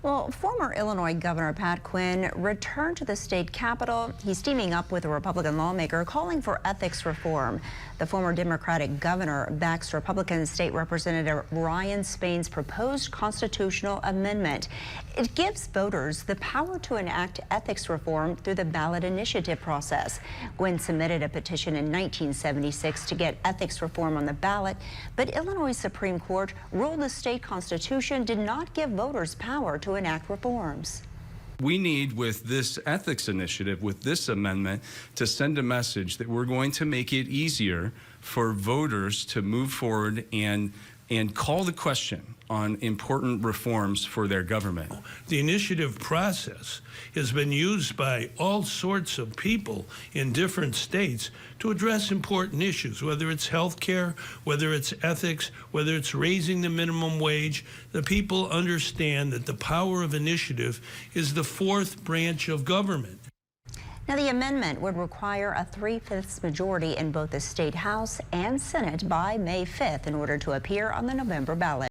Well, former Illinois Governor Pat Quinn returned to the state capitol. He's teaming up with a Republican lawmaker calling for ethics reform. The former Democratic governor backs Republican State Representative Ryan Spain's proposed constitutional amendment. It gives voters the power to enact ethics reform through the ballot initiative process. Quinn submitted a petition in 1976 to get ethics reform on the ballot, but Illinois Supreme Court ruled the state constitution did not give voters power to enact reforms. We need, with this ethics initiative, with this amendment, to send a message that we're going to make it easier for voters to move forward and call the question on important reforms for their government. The initiative process has been used by all sorts of people in different states to address important issues, whether it's health care, whether it's ethics, whether it's raising the minimum wage. The people understand that the power of initiative is the fourth branch of government. Now, the amendment would require a 3/5 majority in both the state House and Senate by May 5th in order to appear on the November ballot.